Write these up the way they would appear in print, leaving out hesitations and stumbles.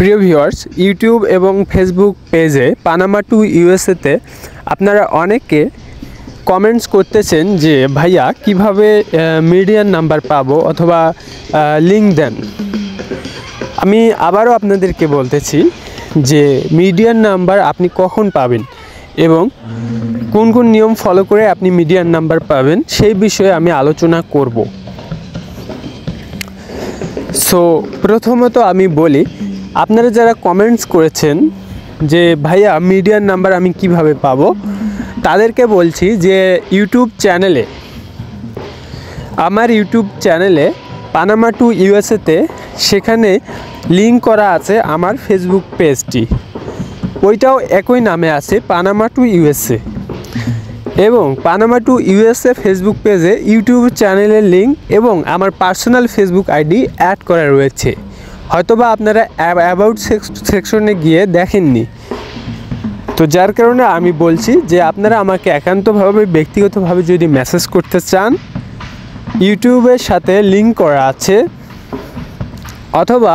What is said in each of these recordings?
প্রিয় viewers, YouTube এবং Facebook পেজে পানামা টু ইউএসএতে আপনারা অনেকে কমেন্টস করতেছেন যে ভাইয়া কিভাবে মিডিয়ান নাম্বার পাবো অথবা লিঙ্ক দেন। আমি আবারও আপনাদেরকে বলতেছি যে মিডিয়ান নাম্বার আপনি কখন পাবেন এবং কোন কোন নিয়ম ফলো করে আপনি মিডিয়ান নাম্বার পাবেন সেই বিষয়ে আমি আলোচনা করব। সো প্রথমত আমি বলি, আপনারা যারা কমেন্টস করেছেন যে ভাইয়া মিডিয়ান নাম্বার আমি কিভাবে পাবো, তাদেরকে বলছি যে আমার ইউটিউব চ্যানেলে পানামা টু ইউএসএতে সেখানে লিঙ্ক করা আছে আমার ফেসবুক পেজটি, ওইটাও একই নামে আছে পানামা টু ইউএসএ। এবং পানামা টু ইউএসএ ফেসবুক পেজে ইউটিউব চ্যানেলের লিঙ্ক এবং আমার পার্সোনাল ফেসবুক আইডি অ্যাড করা রয়েছে। হয়তোবা আপনারা অ্যাবাউট সেকশনে গিয়ে দেখেননি, তো যার কারণে আমি বলছি যে আপনারা আমাকে একান্তভাবে ব্যক্তিগতভাবে যদি মেসেজ করতে চান, ইউটিউবের সাথে লিঙ্ক করা আছে, অথবা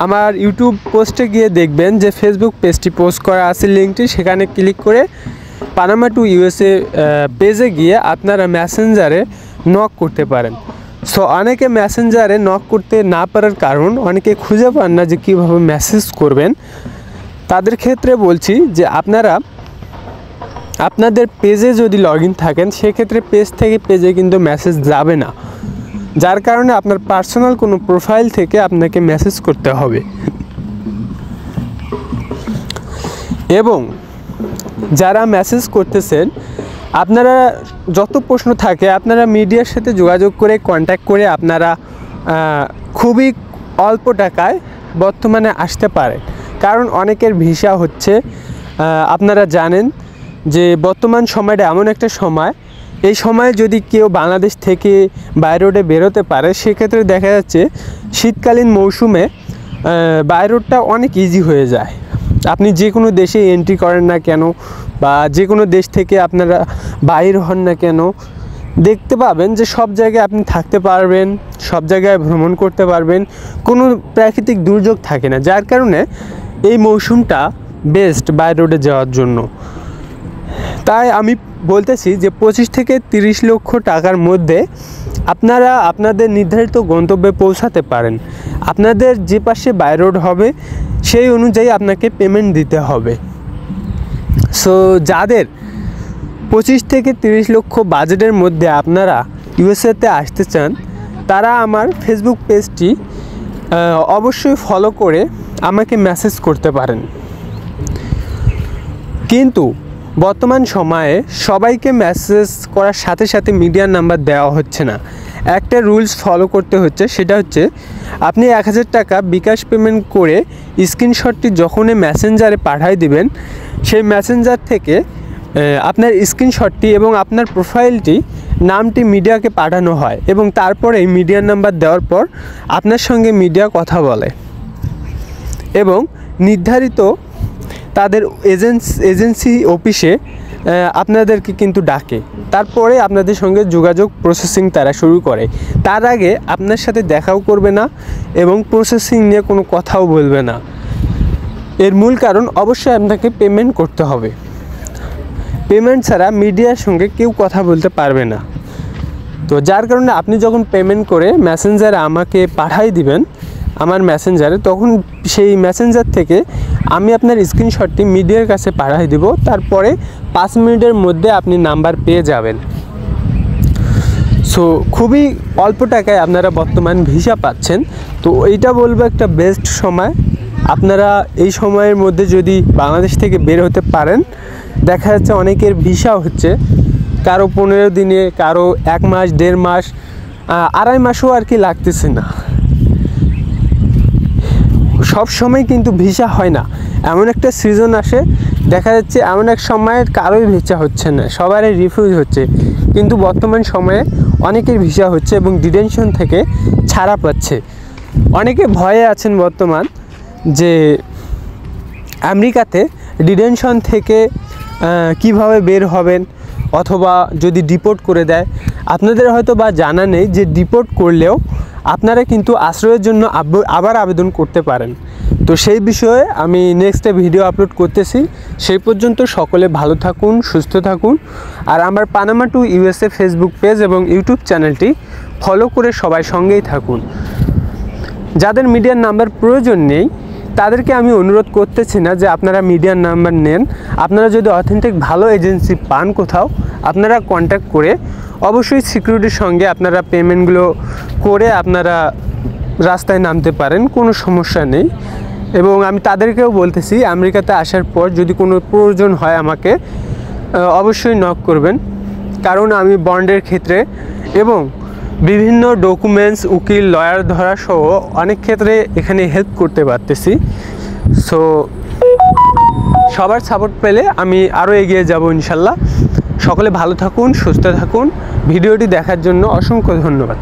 আমার ইউটিউব পোস্টে গিয়ে দেখবেন যে ফেসবুক পেজটি পোস্ট করা আছে লিঙ্কটি, সেখানে ক্লিক করে পানামা টু ইউএসএ পেজে গিয়ে আপনারা মেসেঞ্জারে নক করতে পারেন। সো অনেকে মেসেঞ্জারে নক করতে না পারার কারণ অনেকে খুঁজে পান না যে কীভাবে মেসেজ করবেন। তাদের ক্ষেত্রে বলছি যে আপনারা আপনাদের পেজে যদি লগ ইন থাকেন, সেক্ষেত্রে পেজ থেকে পেজে কিন্তু মেসেজ যাবে না, যার কারণে আপনার পার্সোনাল কোনো প্রোফাইল থেকে আপনাকে মেসেজ করতে হবে। এবং যারা মেসেজ করতেছেন, আপনারা যত প্রশ্ন থাকে আপনারা মিডিয়ার সাথে যোগাযোগ করে কন্ট্যাক্ট করে আপনারা খুবই অল্প টাকায় বর্তমানে আসতে পারেন। কারণ অনেকের ভিসা হচ্ছে, আপনারা জানেন যে বর্তমান সময়টা এমন একটা সময়, এই সময়ে যদি কেউ বাংলাদেশ থেকে বাই রোডে বেরোতে পারে, সেক্ষেত্রে দেখা যাচ্ছে শীতকালীন মৌসুমে বাই রোডটা অনেক ইজি হয়ে যায়। আপনি যে কোনো দেশে এন্ট্রি করেন না কেন বা যে কোনো দেশ থেকে আপনারা বাইর হন না কেন, দেখতে পাবেন যে সব জায়গায় আপনি থাকতে পারবেন, সব জায়গায় ভ্রমণ করতে পারবেন, কোনো প্রাকৃতিক দুর্যোগ থাকে না, যার কারণে এই মৌসুমটা বেস্ট বাই রোডে যাওয়ার জন্য। তাই আমি বলতেছি যে 25 থেকে 30 লক্ষ টাকার মধ্যে আপনারা আপনাদের নির্ধারিত গন্তব্যে পৌঁছাতে পারেন। আপনাদের যে পাশে বাই রোড হবে সেই অনুযায়ী আপনাকে পেমেন্ট দিতে হবে। সো যাদের 25 থেকে 30 লক্ষ বাজেটের মধ্যে আপনারা ইউএসএতে আসতে চান, তারা আমার ফেসবুক পেজটি অবশ্যই ফলো করে আমাকে মেসেজ করতে পারেন। কিন্তু বর্তমান সময়ে সবাইকে মেসেজ করার সাথে সাথে মিডিয়ান নাম্বার দেওয়া হচ্ছে না। একটা রুলস ফলো করতে হচ্ছে, সেটা হচ্ছে আপনি 1000 টাকা বিকাশ পেমেন্ট করে স্ক্রিনশটটি যখনই মেসেঞ্জারে পাঠিয়ে দিবেন, সেই মেসেঞ্জার থেকে আপনার স্ক্রিনশটটি এবং আপনার প্রোফাইলটি নামটি মিডিয়াকে পাঠানো হয় এবং তারপরে মিডিয়ান নাম্বার দেওয়ার পর আপনার সঙ্গে মিডিয়া কথা বলে এবং নির্ধারিত তাদের এজেন্সি অফিসে আপনাদেরকে কিন্তু ডাকে, তারপরে আপনাদের সঙ্গে যোগাযোগ প্রসেসিং তারা শুরু করে। তার আগে আপনার সাথে দেখাও করবে না এবং প্রসেসিং নিয়ে কোনো কথাও বলবে না। এর মূল কারণ অবশ্যই আপনাকে পেমেন্ট করতে হবে। পেমেন্ট ছাড়া মিডিয়ার সঙ্গে কেউ কথা বলতে পারবে না। তো যার কারণে আপনি যখন পেমেন্ট করে মেসেঞ্জারে আমাকে পাঠিয়ে দিবেন আমার মেসেঞ্জারে, তখন সেই মেসেঞ্জার থেকে আমি আপনার স্ক্রিনশটটি মিডিয়ার কাছে পাঠিয়ে দেব, তারপরে 5 মিনিটের মধ্যে আপনি নাম্বার পেয়ে যাবেন। সো খুবই অল্প টাকায় আপনারা বর্তমান ভিসা পাচ্ছেন। তো এইটা বলবো একটা বেস্ট সময়। আপনারা এই সময়ের মধ্যে যদি বাংলাদেশ থেকে বের হতে পারেন, দেখা যাচ্ছে অনেকের ভিসা হচ্ছে, কারো 15 দিনে, কারো 1 মাস, 1.5 মাস, 2.5 মাসও আর কি লাগতেছে না। সব সময় কিন্তু ভিসা হয় না, এমন একটা সিজন আসে দেখা যাচ্ছে এমন এক সময়ে কারোই ভিসা হচ্ছে না, সবারই রিফিউজ হচ্ছে। কিন্তু বর্তমান সময়ে অনেকের ভিসা হচ্ছে এবং ডিটেনশন থেকে ছাড়া পাচ্ছে। অনেকে ভয়ে আছেন বর্তমান যে আমেরিকাতে ডিটেনশন থেকে কিভাবে বের হবেন, অথবা যদি ডিপোর্ট করে দেয়। আপনাদের হয়তো বা জানা নেই যে ডিপোর্ট করলেও আপনারা কিন্তু আশ্রয়ের জন্য আবার আবেদন করতে পারেন। তো সেই বিষয়ে আমি নেক্সটে ভিডিও আপলোড করতেছি। সেই পর্যন্ত সকলে ভালো থাকুন, সুস্থ থাকুন। আর আমার Panama to USA Facebook page এবং ইউটিউব চ্যানেলটি ফলো করে সবাই সঙ্গেই থাকুন। যাদের মিডিয়ার নাম্বার প্রয়োজন নেই তাদেরকে আমি অনুরোধ করতেছি না যে আপনারা মিডিয়ার নাম্বার নেন। আপনারা যদি অথেন্টিক ভালো এজেন্সি পান কোথাও, আপনারা কন্ট্যাক্ট করে অবশ্যই সিকিউরিটির সঙ্গে আপনারা পেমেন্টগুলো করে আপনারা রাস্তায় নামতে পারেন, কোনো সমস্যা নেই। এবং আমি তাদেরকেও বলতেছি আমেরিকাতে আসার পর যদি কোনো প্রয়োজন হয় আমাকে অবশ্যই নক করবেন, কারণ আমি বন্ডের ক্ষেত্রে এবং বিভিন্ন ডকুমেন্টস, উকিল, লয়ার ধরা সহ অনেক ক্ষেত্রে এখানে হেল্প করতে পারতেছি। সো সবার সাপোর্ট পেলে আমি আরও এগিয়ে যাব ইনশাল্লাহ। সকলে ভালো থাকুন, সুস্থ থাকুন। ভিডিওটি দেখার জন্য অসংখ্য ধন্যবাদ।